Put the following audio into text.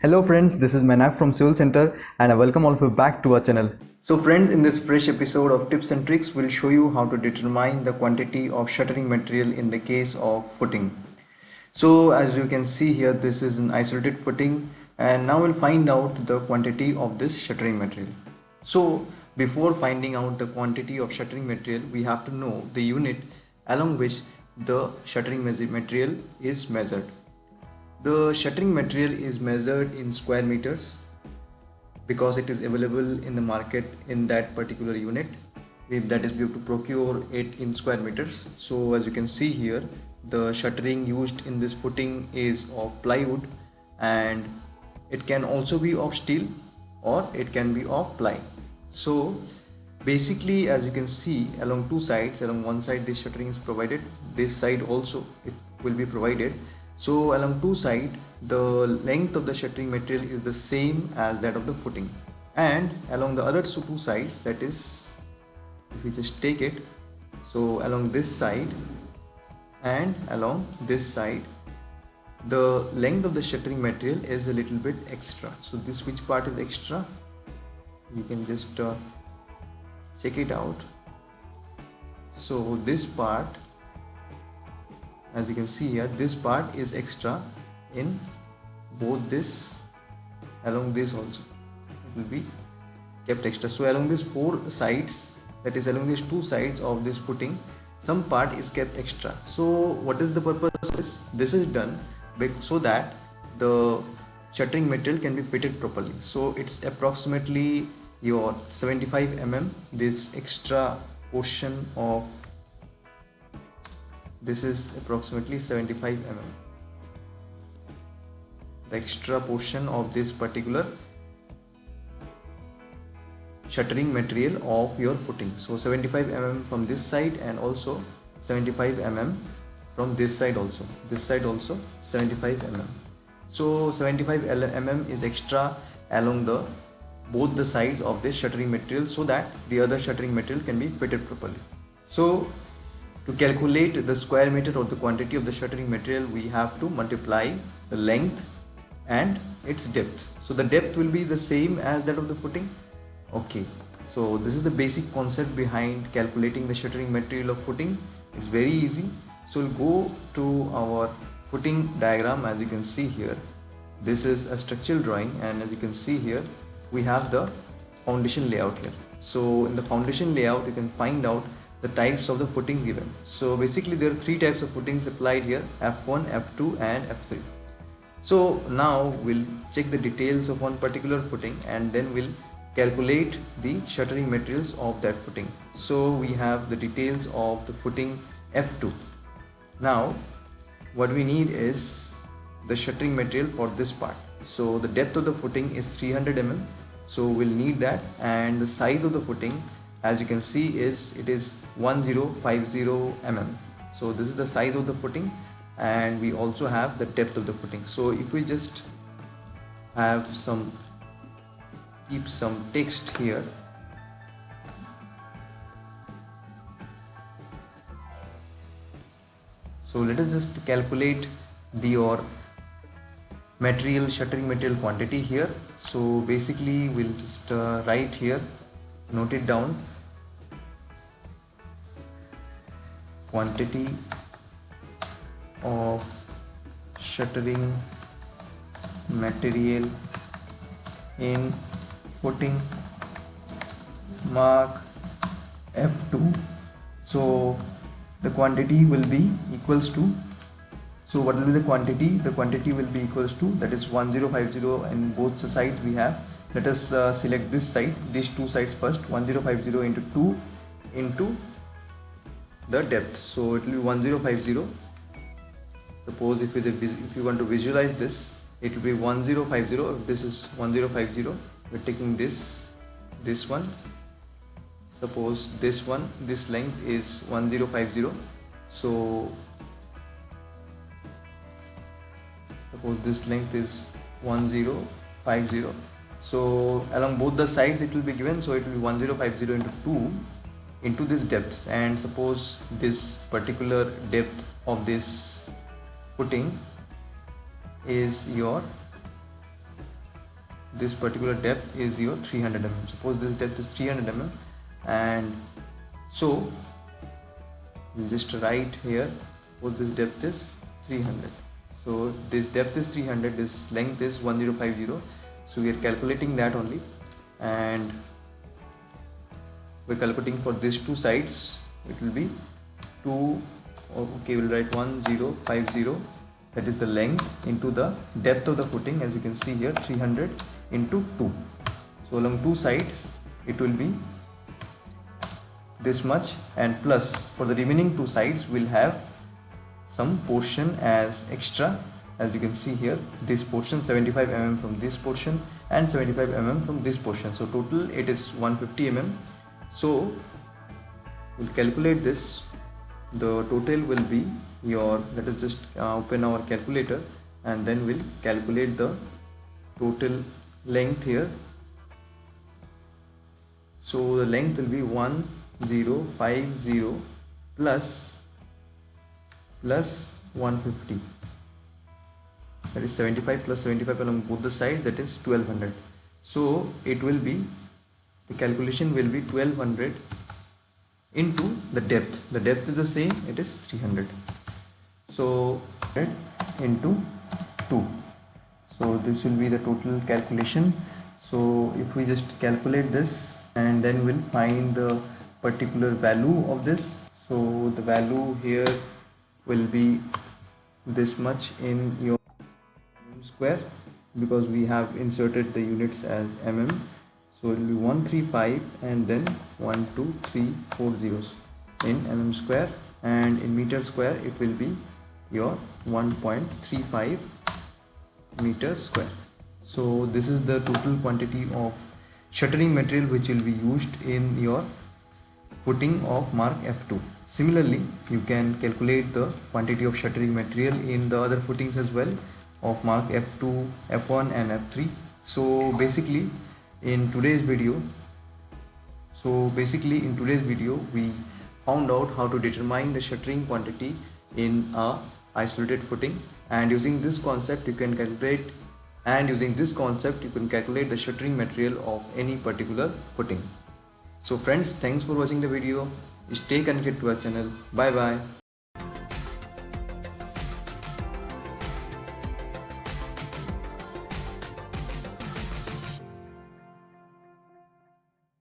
Hello friends, this is Manak from Civil Center and I welcome all of you back to our channel. So friends, in this fresh episode of Tips and Tricks, we'll show you how to determine the quantity of shuttering material in the case of footing. So as you can see here, this is an isolated footing and now we'll find out the quantity of this shuttering material. So before finding out the quantity of shuttering material, we have to know the unit along which the shuttering material is measured. The shuttering material is measured in square meters because it is available in the market in that particular unit. That is, we have to procure it in square meters. So as you can see here, the shuttering used in this footing is of plywood, and it can also be of steel or it can be of ply. So basically, as you can see, along two sides, along one side this shuttering is provided, this side also it will be provided. So along two sides, the length of the shuttering material is the same as that of the footing, and along the other two sides, that is, if we just take it, so along this side and along this side, the length of the shuttering material is a little bit extra. So this, which part is extra, you can just check it out. So this part, as you can see here, this part is extra in both this, along this also it will be kept extra. So along these four sides, that is along these two sides of this footing, some part is kept extra. So what is the purpose of this? This is done so that the shuttering material can be fitted properly. So it's approximately your 75 mm, this extra portion of this is approximately 75 mm, the extra portion of this particular shuttering material of your footing. So 75 mm from this side and also 75 mm from this side also, 75 mm. So 75 mm is extra along the both the sides of this shuttering material, so that the other shuttering material can be fitted properly. So to calculate the square meter or the quantity of the shuttering material, we have to multiply the length and its depth. So the depth will be the same as that of the footing. Okay, so this is the basic concept behind calculating the shuttering material of footing. It's very easy. So we'll go to our footing diagram. As you can see here, this is a structural drawing, and as you can see here, we have the foundation layout here. So in the foundation layout, you can find out the types of the footings given. So basically there are three types of footings applied here: F1, F2 and F3. So now we'll check the details of one particular footing and then we'll calculate the shuttering materials of that footing. So we have the details of the footing F2. Now what we need is the shuttering material for this part. So the depth of the footing is 300 mm, so we'll need that, and the size of the footing, as you can see, it is 1050 mm. So this is the size of the footing, and we also have the depth of the footing. So if we just have keep some text here, so let us just calculate your shuttering material quantity here. So basically we'll just write here, note it down: quantity of shuttering material in footing mark F2. So the quantity will be equals to, so what will be the quantity? The quantity will be equals to, that is 1050, and both sides we have. Let us select this side, these two sides first. 1050 into 2 into the depth, so it will be 1050. Suppose if you want to visualize this, it will be 1050. If this is 1050, we're taking this one. Suppose this length is 1050. So suppose this length is 1050. So along both the sides it will be given, so it will be 1050 into 2 into this depth, and suppose this particular depth of this footing is your this particular depth is your 300 mm. Suppose this depth is 300 mm, and so we'll just write here, suppose this depth is 300. So this depth is 300, this length is 1050. So we are calculating that only, and we're calculating for these two sides. It will be 2, okay, we'll write 1050, that is the length, into the depth of the footing. As you can see here, 300 into 2. So along two sides it will be this much, and plus for the remaining two sides we'll have some portion as extra. As you can see here, this portion 75 mm from this portion and 75 mm from this portion, so total it is 150 mm. So we'll calculate this. The total will be your, let us just open our calculator, and then we'll calculate the total length here. So the length will be 1050 plus 150, that is 75 plus 75 along both the sides, that is 1200. So it will be, the calculation will be 1200 into the depth. The depth is the same, it is 300. So into 2. So this will be the total calculation. So if we just calculate this, and then we'll find the particular value of this. So the value here will be this much in your mm square, because we have inserted the units as mm. So it will be 135 and then 1 2 3 4 zeros in mm square, and in meter square it will be your 1.35 meter square. So this is the total quantity of shuttering material which will be used in your footing of mark F2. Similarly, you can calculate the quantity of shuttering material in the other footings as well of mark F2, F1 and F3. So basically in today's video we found out how to determine the shuttering quantity in a isolated footing, and using this concept you can calculate the shuttering material of any particular footing. So friends, thanks for watching the video. Stay connected to our channel. Bye bye.